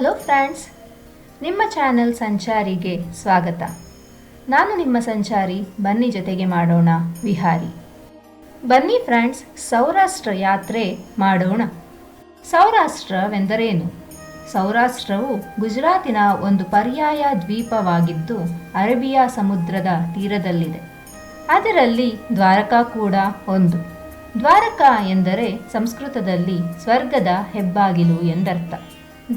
Hello friends, ನಿಮ್ಮ channel ಸಂಚಾರಿಗೆ ಸ್ವಾಗತ. ನಾನು ನಿಮ್ಮ ಸಂಚಾರಿ. ಬನ್ನಿ ಜೊತೆಗೆ ಮಾಡೋಣ ವಿಹಾರಿ. ಬನ್ನಿ ಫ್ರೆಂಡ್ಸ್, ಸೌರಾಷ್ಟ್ರ ಯಾತ್ರೆ ಮಾಡೋಣ. ಸೌರಾಷ್ಟ್ರವೆಂದರೇನು? ಸೌರಾಷ್ಟ್ರವು ಗುಜರಾತಿನ ಒಂದು ಪರ್ಯಾಯ ದ್ವೀಪವಾಗಿದ್ದು ಅರೇಬಿಯಾ ಸಮುದ್ರದ ತೀರದಲ್ಲಿದೆ. ಅದರಲ್ಲಿ ದ್ವಾರಕಾ ಕೂಡ ಒಂದು. ದ್ವಾರಕಾ ಎಂದರೆ ಸಂಸ್ಕೃತದಲ್ಲಿ ಸ್ವರ್ಗದ ಹೆಬ್ಬಾಗಿಲು ಎಂದರ್ಥ.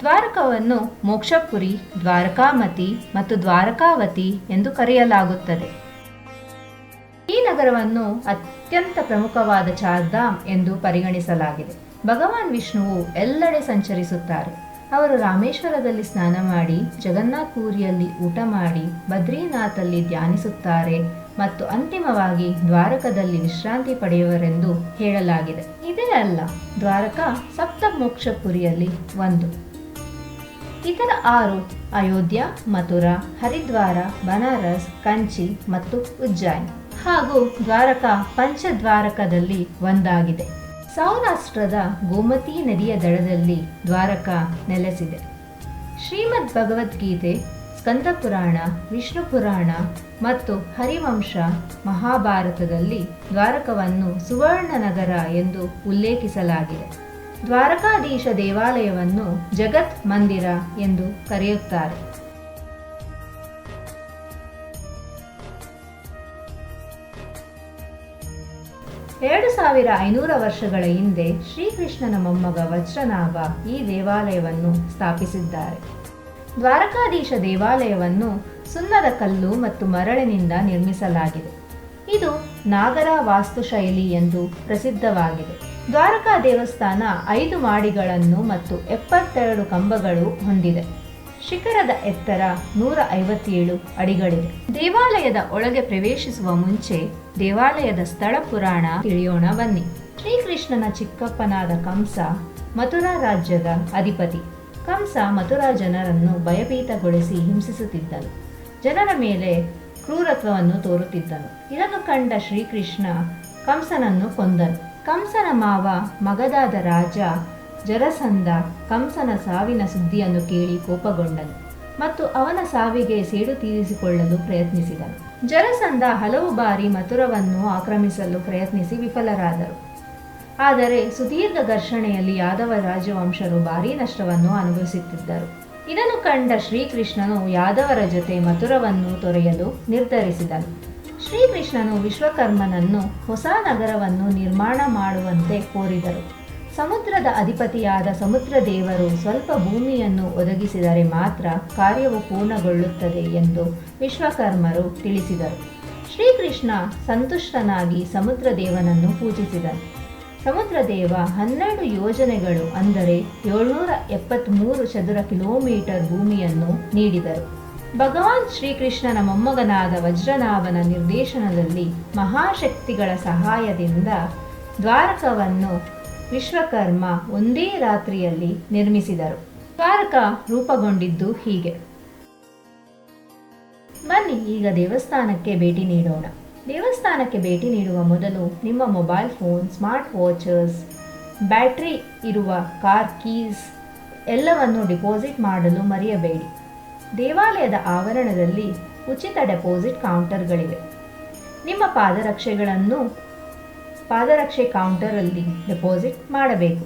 ದ್ವಾರಕವನ್ನು ಮೋಕ್ಷಪುರಿ, ದ್ವಾರಕಾಮತಿ ಮತ್ತು ದ್ವಾರಕಾವತಿ ಎಂದು ಕರೆಯಲಾಗುತ್ತದೆ. ಈ ನಗರವನ್ನು ಅತ್ಯಂತ ಪ್ರಮುಖವಾದ ಚಾರ್ಧಾಮ್ ಎಂದು ಪರಿಗಣಿಸಲಾಗಿದೆ. ಭಗವಾನ್ ವಿಷ್ಣುವು ಎಲ್ಲೆಡೆ ಸಂಚರಿಸುತ್ತಾರೆ. ಅವರು ರಾಮೇಶ್ವರದಲ್ಲಿ ಸ್ನಾನ ಮಾಡಿ, ಜಗನ್ನಾಥ್ ಪುರಿಯಲ್ಲಿ ಊಟ ಮಾಡಿ, ಬದ್ರಿನಾಥಲ್ಲಿ ಧ್ಯಾನಿಸುತ್ತಾರೆ ಮತ್ತು ಅಂತಿಮವಾಗಿ ದ್ವಾರಕದಲ್ಲಿ ವಿಶ್ರಾಂತಿ ಪಡೆಯುವರೆಂದು ಹೇಳಲಾಗಿದೆ. ಇದೇ ಅಲ್ಲ, ದ್ವಾರಕಾ ಸಪ್ತ ಮೋಕ್ಷಪುರಿಯಲ್ಲಿ ಒಂದು. ಇತರ 6 ಅಯೋಧ್ಯ, ಮಥುರಾ, ಹರಿದ್ವಾರ, ಬನಾರಸ್, ಕಂಚಿ ಮತ್ತು ಉಜ್ಜೈನ್ ಹಾಗೂ ದ್ವಾರಕಾ ಪಂಚದ್ವಾರಕದಲ್ಲಿ ಒಂದಾಗಿದೆ. ಸೌರಾಷ್ಟ್ರದ ಗೋಮತಿ ನದಿಯ ದಡದಲ್ಲಿ ದ್ವಾರಕಾ ನೆಲೆಸಿದೆ. ಶ್ರೀಮದ್ ಭಗವದ್ಗೀತೆ, ಸ್ಕಂದ ಪುರಾಣ, ವಿಷ್ಣು ಪುರಾಣ ಮತ್ತು ಹರಿವಂಶ ಮಹಾಭಾರತದಲ್ಲಿ ದ್ವಾರಕವನ್ನು ಸುವರ್ಣ ನಗರ ಎಂದು ಉಲ್ಲೇಖಿಸಲಾಗಿದೆ. ದ್ವಾರಕಾಧೀಶ ದೇವಾಲಯವನ್ನು ಜಗತ್ ಮಂದಿರ ಎಂದು ಕರೆಯುತ್ತಾರೆ. ಎರಡು 2500 ವರ್ಷಗಳ ಹಿಂದೆ ಶ್ರೀಕೃಷ್ಣನ ಮೊಮ್ಮಗ ವಜ್ರನಾಭ ಈ ದೇವಾಲಯವನ್ನು ಸ್ಥಾಪಿಸಿದ್ದಾರೆ. ದ್ವಾರಕಾಧೀಶ ದೇವಾಲಯವನ್ನು ಸುಣ್ಣದ ಕಲ್ಲು ಮತ್ತು ಮರಳಿನಿಂದ ನಿರ್ಮಿಸಲಾಗಿದೆ. ಇದು ನಾಗರ ವಾಸ್ತುಶೈಲಿ ಎಂದು ಪ್ರಸಿದ್ಧವಾಗಿದೆ. ದ್ವಾರಕಾ ದೇವಸ್ಥಾನ 5 ಮಾಡಿಗಳನ್ನು ಮತ್ತು 72 ಕಂಬಗಳು ಹೊಂದಿದೆ. ಶಿಖರದ ಎತ್ತರ 157 ಅಡಿಗಳಿದೆ. ದೇವಾಲಯದ ಒಳಗೆ ಪ್ರವೇಶಿಸುವ ಮುಂಚೆ ದೇವಾಲಯದ ಸ್ಥಳ ಪುರಾಣ ತಿಳಿಯೋಣ ಬನ್ನಿ. ಶ್ರೀಕೃಷ್ಣನ ಚಿಕ್ಕಪ್ಪನಾದ ಕಂಸ ಮಥುರಾ ರಾಜ್ಯದ ಅಧಿಪತಿ. ಕಂಸ ಮಥುರಾ ಜನರನ್ನು ಭಯಭೀತಗೊಳಿಸಿ ಹಿಂಸಿಸುತ್ತಿದ್ದನು. ಜನರ ಮೇಲೆ ಕ್ರೂರತ್ವವನ್ನು ತೋರುತ್ತಿದ್ದನು. ಇದನ್ನು ಕಂಡ ಶ್ರೀಕೃಷ್ಣ ಕಂಸನನ್ನು ಕೊಂದನು. ಕಂಸನ ಮಾವ ಮಗಧಾದ ರಾಜ ಜರಸಂಧ ಕಂಸನ ಸಾವಿನ ಸುದ್ದಿಯನ್ನು ಕೇಳಿ ಕೋಪಗೊಂಡನು ಮತ್ತು ಅವನ ಸಾವಿಗೆ ಸೇಡು ತೀರಿಸಿಕೊಳ್ಳಲು ಪ್ರಯತ್ನಿಸಿದನು. ಜರಸಂಧ ಹಲವು ಬಾರಿ ಮಥುರವನ್ನು ಆಕ್ರಮಿಸಲು ಪ್ರಯತ್ನಿಸಿ ವಿಫಲರಾದರು. ಆದರೆ ಸುದೀರ್ಘ ಘರ್ಷಣೆಯಲ್ಲಿ ಯಾದವ ರಾಜವಂಶರು ಭಾರೀ ನಷ್ಟವನ್ನು ಅನುಭವಿಸುತ್ತಿದ್ದರು. ಇದನ್ನು ಕಂಡ ಶ್ರೀಕೃಷ್ಣನು ಯಾದವರ ಜೊತೆ ಮಥುರವನ್ನು ತೊರೆಯಲು ನಿರ್ಧರಿಸಿದನು. ಶ್ರೀಕೃಷ್ಣನು ವಿಶ್ವಕರ್ಮನನ್ನು ಹೊಸ ನಗರವನ್ನು ನಿರ್ಮಾಣ ಮಾಡುವಂತೆ ಕೋರಿದರು. ಸಮುದ್ರದ ಅಧಿಪತಿಯಾದ ಸಮುದ್ರ ದೇವರು ಸ್ವಲ್ಪ ಭೂಮಿಯನ್ನು ಒದಗಿಸಿದರೆ ಮಾತ್ರ ಕಾರ್ಯವು ಪೂರ್ಣಗೊಳ್ಳುತ್ತದೆ ಎಂದು ವಿಶ್ವಕರ್ಮರು ತಿಳಿಸಿದರು. ಶ್ರೀಕೃಷ್ಣ ಸಂತುಷ್ಟನಾಗಿ ಸಮುದ್ರ ದೇವನನ್ನು ಪೂಜಿಸಿದನು. ಸಮುದ್ರದೇವ 12 ಯೋಜನೆಗಳು ಅಂದರೆ 773 ಚದುರ ಕಿಲೋಮೀಟರ್ ಭೂಮಿಯನ್ನು ನೀಡಿದರು. ಭಗವಾನ್ ಶ್ರೀಕೃಷ್ಣನ ಮೊಮ್ಮಗನಾದ ವಜ್ರನಾಭನ ನಿರ್ದೇಶನದಲ್ಲಿ ಮಹಾಶಕ್ತಿಗಳ ಸಹಾಯದಿಂದ ದ್ವಾರಕವನ್ನು ವಿಶ್ವಕರ್ಮ ಒಂದೇ ರಾತ್ರಿಯಲ್ಲಿ ನಿರ್ಮಿಸಿದರು. ದ್ವಾರಕ ರೂಪುಗೊಂಡಿದ್ದು ಹೀಗೆ. ಬನ್ನಿ ಈಗ ದೇವಸ್ಥಾನಕ್ಕೆ ಭೇಟಿ ನೀಡೋಣ. ದೇವಸ್ಥಾನಕ್ಕೆ ಭೇಟಿ ನೀಡುವ ಮೊದಲು ನಿಮ್ಮ mobile phone, smart watches, battery ಇರುವ ಕಾರ್ ಕೀಸ್ ಎಲ್ಲವನ್ನು ಡಿಪಾಸಿಟ್ ಮಾಡಲು ಮರೆಯಬೇಡಿ. ದೇವಾಲಯದ ಆವರಣದಲ್ಲಿ ಉಚಿತ ಡೆಪಾಸಿಟ್ ಕೌಂಟರ್ಗಳಿವೆ. ನಿಮ್ಮ ಪಾದರಕ್ಷೆಗಳನ್ನು ಪಾದರಕ್ಷೆ ಕೌಂಟರಲ್ಲಿ ಡೆಪಾಸಿಟ್ ಮಾಡಬೇಕು.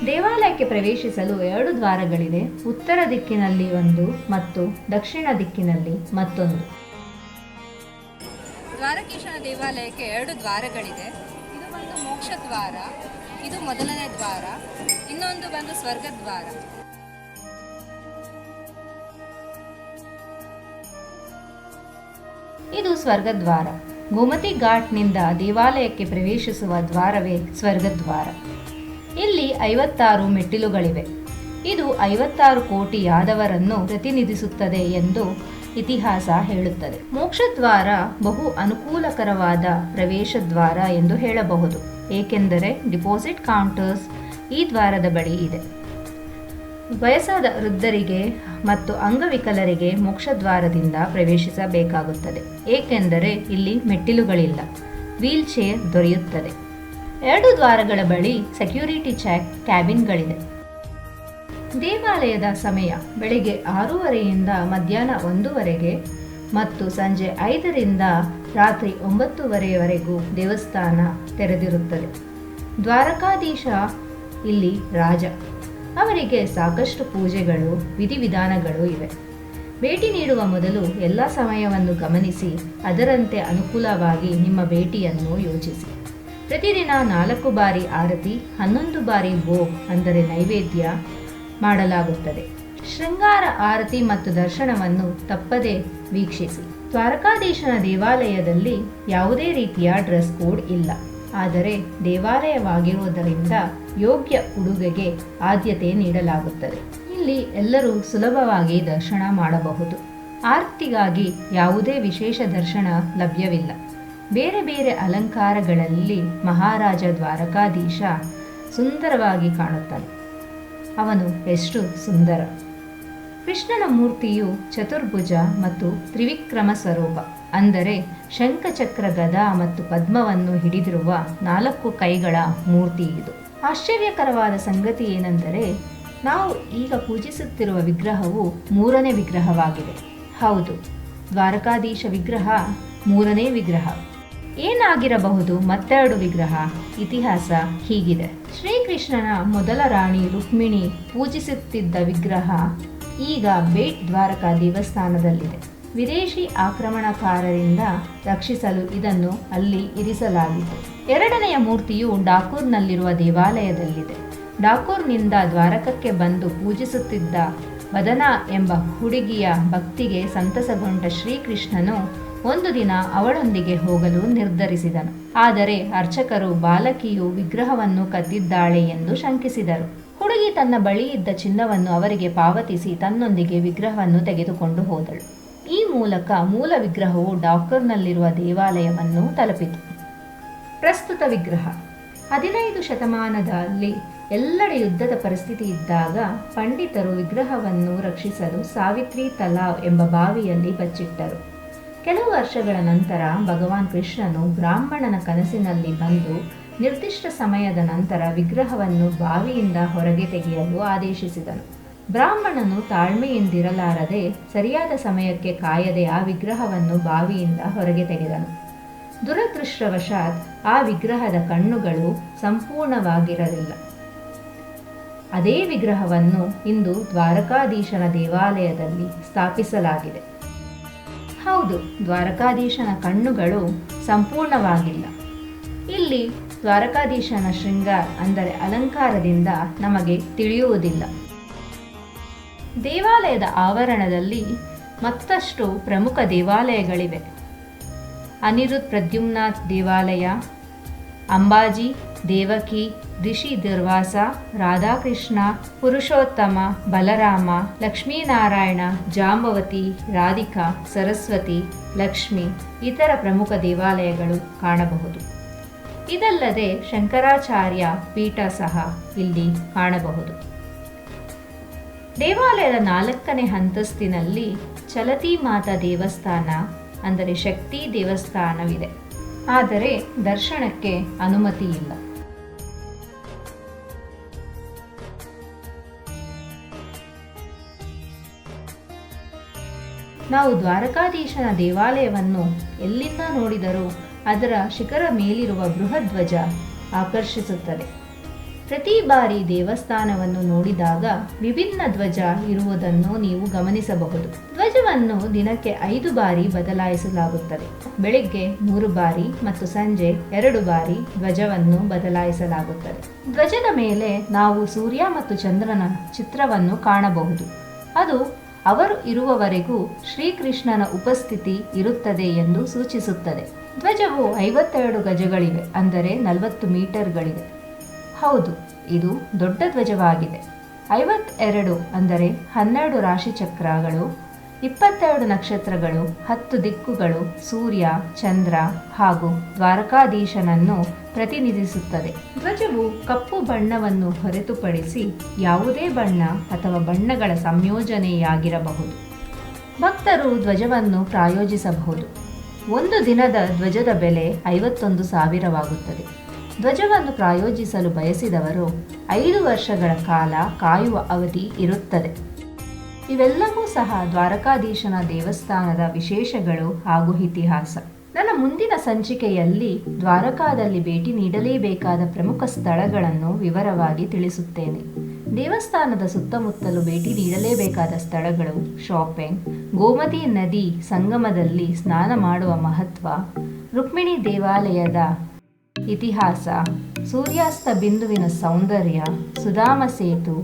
ದೇವಾಲಯಕ್ಕೆ ಪ್ರವೇಶಿಸಲು 2 ದ್ವಾರಗಳಿದೆ. ಉತ್ತರ ದಿಕ್ಕಿನಲ್ಲಿ ಒಂದು ಮತ್ತು ದಕ್ಷಿಣ ದಿಕ್ಕಿನಲ್ಲಿ ಮತ್ತೊಂದು. ದ್ವಾರಕೀಶನ ದೇವಾಲಯಕ್ಕೆ 2 ದ್ವಾರಗಳಿದೆ. ಇದು ಬಂದು ಮೋಕ್ಷ ದ್ವಾರ, ಇದು ಮೊದಲನೇ ದ್ವಾರ, ಇನ್ನೊಂದು ಬಂದು ಸ್ವರ್ಗ ದ್ವಾರ. ಇದು ಸ್ವರ್ಗದ್ವಾರ. ಗೋಮತಿ ಘಾಟ್ನಿಂದ ದೇವಾಲಯಕ್ಕೆ ಪ್ರವೇಶಿಸುವ ದ್ವಾರವೇ ಸ್ವರ್ಗದ್ವಾರ. ಇಲ್ಲಿ 56 ಮೆಟ್ಟಿಲುಗಳಿವೆ. ಇದು 56 ಕೋಟಿ ಯಾದವರನ್ನು ಪ್ರತಿನಿಧಿಸುತ್ತದೆ ಎಂದು ಇತಿಹಾಸ ಹೇಳುತ್ತದೆ. ಮೋಕ್ಷದ್ವಾರ ಬಹು ಅನುಕೂಲಕರವಾದ ಪ್ರವೇಶ ದ್ವಾರ ಎಂದು ಹೇಳಬಹುದು, ಏಕೆಂದರೆ ಡಿಪಾಸಿಟ್ ಕೌಂಟರ್ಸ್ ಈ ದ್ವಾರದ ಬಳಿ ಇದೆ. ವಯಸ್ಸಾದ ವೃದ್ಧರಿಗೆ ಮತ್ತು ಅಂಗವಿಕಲರಿಗೆ ಮೋಕ್ಷದ್ವಾರದಿಂದ ಪ್ರವೇಶಿಸಬೇಕಾಗುತ್ತದೆ, ಏಕೆಂದರೆ ಇಲ್ಲಿ ಮೆಟ್ಟಿಲುಗಳಿಲ್ಲ. ವೀಲ್ ಚೇರ್ ದೊರೆಯುತ್ತದೆ. 2 ದ್ವಾರಗಳ ಬಳಿ ಸೆಕ್ಯೂರಿಟಿ ಚೆಕ್ ಕ್ಯಾಬಿನ್ಗಳಿದೆ. ದೇವಾಲಯದ ಸಮಯ ಬೆಳಿಗ್ಗೆ 6:30ಯಿಂದ ಮಧ್ಯಾಹ್ನ 1:00ವರೆಗೆ ಮತ್ತು ಸಂಜೆ 5ರಿಂದ ರಾತ್ರಿ 9:30ವರೆಗೂ ದೇವಸ್ಥಾನ ತೆರೆದಿರುತ್ತದೆ. ದ್ವಾರಕಾಧೀಶ ಇಲ್ಲಿ ರಾಜ. ಅವರಿಗೆ ಸಾಕಷ್ಟು ಪೂಜೆಗಳು, ವಿಧಿವಿಧಾನಗಳು ಇವೆ. ಭೇಟಿ ನೀಡುವ ಮೊದಲು ಎಲ್ಲ ಸಮಯವನ್ನು ಗಮನಿಸಿ ಅದರಂತೆ ಅನುಕೂಲವಾಗಿ ನಿಮ್ಮ ಭೇಟಿಯನ್ನು ಯೋಚಿಸಿ. ಪ್ರತಿದಿನ 4 ಬಾರಿ ಆರತಿ, 11 ಬಾರಿ ಭೋಗ್ ಅಂದರೆ ನೈವೇದ್ಯ ಮಾಡಲಾಗುತ್ತದೆ. ಶೃಂಗಾರ ಆರತಿ ಮತ್ತು ದರ್ಶನವನ್ನು ತಪ್ಪದೇ ವೀಕ್ಷಿಸಿ. ದ್ವಾರಕಾಧೀಶನ ದೇವಾಲಯದಲ್ಲಿ ಯಾವುದೇ ರೀತಿಯ ಡ್ರೆಸ್ ಕೋಡ್ ಇಲ್ಲ. ಆದರೆ ದೇವಾಲಯವಾಗಿರುವುದರಿಂದ ಯೋಗ್ಯ ಉಡುಗೆಗೆ ಆದ್ಯತೆ ನೀಡಲಾಗುತ್ತದೆ. ಇಲ್ಲಿ ಎಲ್ಲರೂ ಸುಲಭವಾಗಿ ದರ್ಶನ ಮಾಡಬಹುದು. ಆರತಿಗಾಗಿ ಯಾವುದೇ ವಿಶೇಷ ದರ್ಶನ ಲಭ್ಯವಿಲ್ಲ. ಬೇರೆ ಬೇರೆ ಅಲಂಕಾರಗಳಲ್ಲಿ ಮಹಾರಾಜ ದ್ವಾರಕಾಧೀಶ ಸುಂದರವಾಗಿ ಕಾಣುತ್ತಾನೆ. ಅವನು ಎಷ್ಟು ಸುಂದರ! ಕೃಷ್ಣನ ಮೂರ್ತಿಯು ಚತುರ್ಭುಜ ಮತ್ತು ತ್ರಿವಿಕ್ರಮ ಸ್ವರೂಪ, ಅಂದರೆ ಶಂಖಚಕ್ರ, ಗದಾ ಮತ್ತು ಪದ್ಮವನ್ನು ಹಿಡಿದಿರುವ 4 ಕೈಗಳ ಮೂರ್ತಿ ಇದು. ಆಶ್ಚರ್ಯಕರವಾದ ಸಂಗತಿ ಏನೆಂದರೆ ನಾವು ಈಗ ಪೂಜಿಸುತ್ತಿರುವ ವಿಗ್ರಹವು 3ನೇ ವಿಗ್ರಹವಾಗಿದೆ. ಹೌದು, ದ್ವಾರಕಾಧೀಶ ವಿಗ್ರಹ 3ನೇ ವಿಗ್ರಹ. ಏನಾಗಿರಬಹುದು ಮತ್ತೆರಡು ವಿಗ್ರಹ? ಇತಿಹಾಸ ಹೀಗಿದೆ. ಶ್ರೀಕೃಷ್ಣನ ಮೊದಲ ರಾಣಿ ರುಕ್ಮಿಣಿ ಪೂಜಿಸುತ್ತಿದ್ದ ವಿಗ್ರಹ ಈಗ ಬೇಟ್ ದ್ವಾರಕಾ ದೇವಸ್ಥಾನದಲ್ಲಿದೆ. ವಿದೇಶಿ ಆಕ್ರಮಣಕಾರರಿಂದ ರಕ್ಷಿಸಲು ಇದನ್ನು ಅಲ್ಲಿ ಇರಿಸಲಾಗಿತ್ತು. 2ನೆಯ ಮೂರ್ತಿಯು ಡಾಕೂರ್ನಲ್ಲಿರುವ ದೇವಾಲಯದಲ್ಲಿದೆ. ಡಾಕೂರ್ನಿಂದ ದ್ವಾರಕಕ್ಕೆ ಬಂದು ಪೂಜಿಸುತ್ತಿದ್ದ ವದನಾ ಎಂಬ ಹುಡುಗಿಯ ಭಕ್ತಿಗೆ ಸಂತಸಗೊಂಡ ಶ್ರೀಕೃಷ್ಣನು ಒಂದು ದಿನ ಅವಳೊಂದಿಗೆ ಹೋಗಲು ನಿರ್ಧರಿಸಿದನು. ಆದರೆ ಅರ್ಚಕರು ಬಾಲಕಿಯು ವಿಗ್ರಹವನ್ನು ಕದ್ದಿದ್ದಾಳೆ ಎಂದು ಶಂಕಿಸಿದರು. ಹುಡುಗಿ ತನ್ನ ಬಳಿ ಇದ್ದ ಚಿನ್ನವನ್ನು ಅವರಿಗೆ ಪಾವತಿಸಿ ತನ್ನೊಂದಿಗೆ ವಿಗ್ರಹವನ್ನು ತೆಗೆದುಕೊಂಡು ಹೋದಳು. ಈ ಮೂಲಕ ಮೂಲ ವಿಗ್ರಹವು ಡಾಕೂರ್ನಲ್ಲಿರುವ ದೇವಾಲಯವನ್ನು ತಲುಪಿತು. ಪ್ರಸ್ತುತ ವಿಗ್ರಹ 15 ಶತಮಾನದಲ್ಲಿ ಎಲ್ಲೆಡೆ ಯುದ್ಧದ ಪರಿಸ್ಥಿತಿ ಇದ್ದಾಗ ಪಂಡಿತರು ವಿಗ್ರಹವನ್ನು ರಕ್ಷಿಸಲು ಸಾವಿತ್ರಿ ತಲಾವ್ ಎಂಬ ಬಾವಿಯಲ್ಲಿ ಬಚ್ಚಿಟ್ಟರು. ಕೆಲವು ವರ್ಷಗಳ ನಂತರ ಭಗವಾನ್ ಕೃಷ್ಣನು ಬ್ರಾಹ್ಮಣನ ಕನಸಿನಲ್ಲಿ ಬಂದು ನಿರ್ದಿಷ್ಟ ಸಮಯದ ನಂತರ ವಿಗ್ರಹವನ್ನು ಬಾವಿಯಿಂದ ಹೊರಗೆ ತೆಗೆಯಲು ಆದೇಶಿಸಿದನು. ಬ್ರಾಹ್ಮಣನು ತಾಳ್ಮೆಯಿಂದಿರಲಾರದೆ ಸರಿಯಾದ ಸಮಯಕ್ಕೆ ಕಾಯದೆ ಆ ವಿಗ್ರಹವನ್ನು ಬಾವಿಯಿಂದ ಹೊರಗೆ ತೆಗೆದನು. ದುರದೃಷ್ಟವಶಾತ್ ಆ ವಿಗ್ರಹದ ಕಣ್ಣುಗಳು ಸಂಪೂರ್ಣವಾಗಿರಲಿಲ್ಲ. ಅದೇ ವಿಗ್ರಹವನ್ನು ಇಂದು ದ್ವಾರಕಾಧೀಶನ ದೇವಾಲಯದಲ್ಲಿ ಸ್ಥಾಪಿಸಲಾಗಿದೆ. ಹೌದು, ದ್ವಾರಕಾಧೀಶನ ಕಣ್ಣುಗಳು ಸಂಪೂರ್ಣವಾಗಿಲ್ಲ. ಇಲ್ಲಿ ದ್ವಾರಕಾಧೀಶನ ಶೃಂಗಾರ ಅಂದರೆ ಅಲಂಕಾರದಿಂದ ನಮಗೆ ತಿಳಿಯುವುದಿಲ್ಲ. ದೇವಾಲಯದ ಆವರಣದಲ್ಲಿ ಮತ್ತಷ್ಟು ಪ್ರಮುಖ ದೇವಾಲಯಗಳಿವೆ. ಅನಿರುದ್ಧ ಪ್ರದ್ಯುಮ್ನಾಥ್ ದೇವಾಲಯ, ಅಂಬಾಜಿ, ದೇವಕಿ, ರಿಷಿ ದುರ್ವಾಸ, ರಾಧಾಕೃಷ್ಣ, ಪುರುಷೋತ್ತಮ, ಬಲರಾಮ, ಲಕ್ಷ್ಮೀನಾರಾಯಣ, ಜಾಂಬವತಿ, ರಾಧಿಕಾ, ಸರಸ್ವತಿ, ಲಕ್ಷ್ಮಿ ಇತರ ಪ್ರಮುಖ ದೇವಾಲಯಗಳು ಕಾಣಬಹುದು. ಇದಲ್ಲದೆ ಶಂಕರಾಚಾರ್ಯ ಪೀಠ ಸಹ ಇಲ್ಲಿ ಕಾಣಬಹುದು. ದೇವಾಲಯದ 4ನೇ ಅಂತಸ್ತಿನಲ್ಲಿ ಚಲತಿ ಮಾತಾ ದೇವಸ್ಥಾನ ಅಂದರೆ ಶಕ್ತಿ ದೇವಸ್ಥಾನವಿದೆ. ಆದರೆ ದರ್ಶನಕ್ಕೆ ಅನುಮತಿ ಇಲ್ಲ. ನಾವು ದ್ವಾರಕಾಧೀಶನ ದೇವಾಲಯವನ್ನು ಎಲ್ಲಿಂದ ನೋಡಿದರೂ ಅದರ ಶಿಖರ ಮೇಲಿರುವ ಬೃಹತ್ ಧ್ವಜ ಆಕರ್ಷಿಸುತ್ತದೆ. ಪ್ರತಿ ಬಾರಿ ದೇವಸ್ಥಾನವನ್ನು ನೋಡಿದಾಗ ವಿಭಿನ್ನ ಧ್ವಜ ಇರುವುದನ್ನು ನೀವು ಗಮನಿಸಬಹುದು. ಧ್ವಜವನ್ನು ದಿನಕ್ಕೆ 5 ಬಾರಿ ಬದಲಾಯಿಸಲಾಗುತ್ತದೆ. ಬೆಳಿಗ್ಗೆ 3 ಬಾರಿ ಮತ್ತು ಸಂಜೆ 2 ಬಾರಿ ಧ್ವಜವನ್ನು ಬದಲಾಯಿಸಲಾಗುತ್ತದೆ. ಧ್ವಜದ ಮೇಲೆ ನಾವು ಸೂರ್ಯ ಮತ್ತು ಚಂದ್ರನ ಚಿತ್ರವನ್ನು ಕಾಣಬಹುದು. ಅದು ಅವರು ಇರುವವರೆಗೂ ಶ್ರೀಕೃಷ್ಣನ ಉಪಸ್ಥಿತಿ ಇರುತ್ತದೆ ಎಂದು ಸೂಚಿಸುತ್ತದೆ. ಧ್ವಜವು 52 ಗಜಗಳಿವೆ, ಅಂದರೆ 40 ಮೀಟರ್ಗಳಿವೆ. ಹೌದು, ಇದು ದೊಡ್ಡ ಧ್ವಜವಾಗಿದೆ. 52 ಅಂದರೆ 12 ರಾಶಿಚಕ್ರಗಳು, 22 ನಕ್ಷತ್ರಗಳು, 10 ದಿಕ್ಕುಗಳು, ಸೂರ್ಯ, ಚಂದ್ರ ಹಾಗೂ ದ್ವಾರಕಾಧೀಶನನ್ನು ಪ್ರತಿನಿಧಿಸುತ್ತದೆ. ಧ್ವಜವು ಕಪ್ಪು ಬಣ್ಣವನ್ನು ಹೊರತುಪಡಿಸಿ ಯಾವುದೇ ಬಣ್ಣ ಅಥವಾ ಬಣ್ಣಗಳ ಸಂಯೋಜನೆಯಾಗಿರಬಹುದು. ಭಕ್ತರು ಧ್ವಜವನ್ನು ಪ್ರಾಯೋಜಿಸಬಹುದು. ಒಂದು ದಿನದ ಧ್ವಜದ ಬೆಲೆ 51,000ವಾಗುತ್ತದೆ. ಧ್ವಜವನ್ನು ಪ್ರಾಯೋಜಿಸಲು ಬಯಸಿದವರು 5 ವರ್ಷಗಳ ಕಾಲ ಕಾಯುವ ಅವಧಿ ಇರುತ್ತದೆ. ಇವೆಲ್ಲವೂ ಸಹ ದ್ವಾರಕಾಧೀಶನ ದೇವಸ್ಥಾನದ ವಿಶೇಷಗಳು ಹಾಗೂ ಇತಿಹಾಸ. ನನ್ನ ಮುಂದಿನ ಸಂಚಿಕೆಯಲ್ಲಿ ದ್ವಾರಕಾದಲ್ಲಿ ಭೇಟಿ ನೀಡಲೇಬೇಕಾದ ಪ್ರಮುಖ ಸ್ಥಳಗಳನ್ನು ವಿವರವಾಗಿ ತಿಳಿಸುತ್ತೇನೆ. ದೇವಸ್ಥಾನದ ಸುತ್ತಮುತ್ತಲು ಭೇಟಿ ನೀಡಲೇಬೇಕಾದ ಸ್ಥಳಗಳು, ಶಾಪಿಂಗ್, ಗೋಮತಿ ನದಿ ಸಂಗಮದಲ್ಲಿ ಸ್ನಾನ ಮಾಡುವ ಮಹತ್ವ, ರುಕ್ಮಿಣಿ ದೇವಾಲಯದ ಇತಿಹಾಸ, ಸೂರ್ಯಾಸ್ತ ಬಿಂದುವಿನ ಸೌಂದರ್ಯ, ಸುಧಾಮ ಸೇತು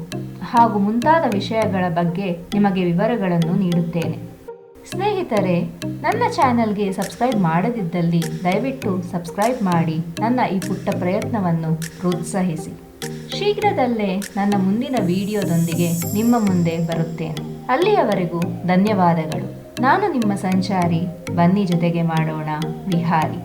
ಹಾಗೂ ಮುಂತಾದ ವಿಷಯಗಳ ಬಗ್ಗೆ ನಿಮಗೆ ವಿವರಗಳನ್ನು ನೀಡುತ್ತೇನೆ. ಸ್ನೇಹಿತರೆ, ನನ್ನ ಚಾನೆಲ್ಗೆ ಸಬ್ಸ್ಕ್ರೈಬ್ ಮಾಡದಿದ್ದಲ್ಲಿ ದಯವಿಟ್ಟು ಸಬ್ಸ್ಕ್ರೈಬ್ ಮಾಡಿ ನನ್ನ ಈ ಪುಟ್ಟ ಪ್ರಯತ್ನವನ್ನು ಪ್ರೋತ್ಸಾಹಿಸಿ. ಶೀಘ್ರದಲ್ಲೇ ನನ್ನ ಮುಂದಿನ ವಿಡಿಯೋದೊಂದಿಗೆ ನಿಮ್ಮ ಮುಂದೆ ಬರುತ್ತೇನೆ. ಅಲ್ಲಿಯವರೆಗೂ ಧನ್ಯವಾದಗಳು. ನಾನು ನಿಮ್ಮ ಸಂಚಾರಿ, ಬನ್ನಿ ಜೊತೆಗೆ ಮಾಡೋಣ ವಿಹಾರಿ.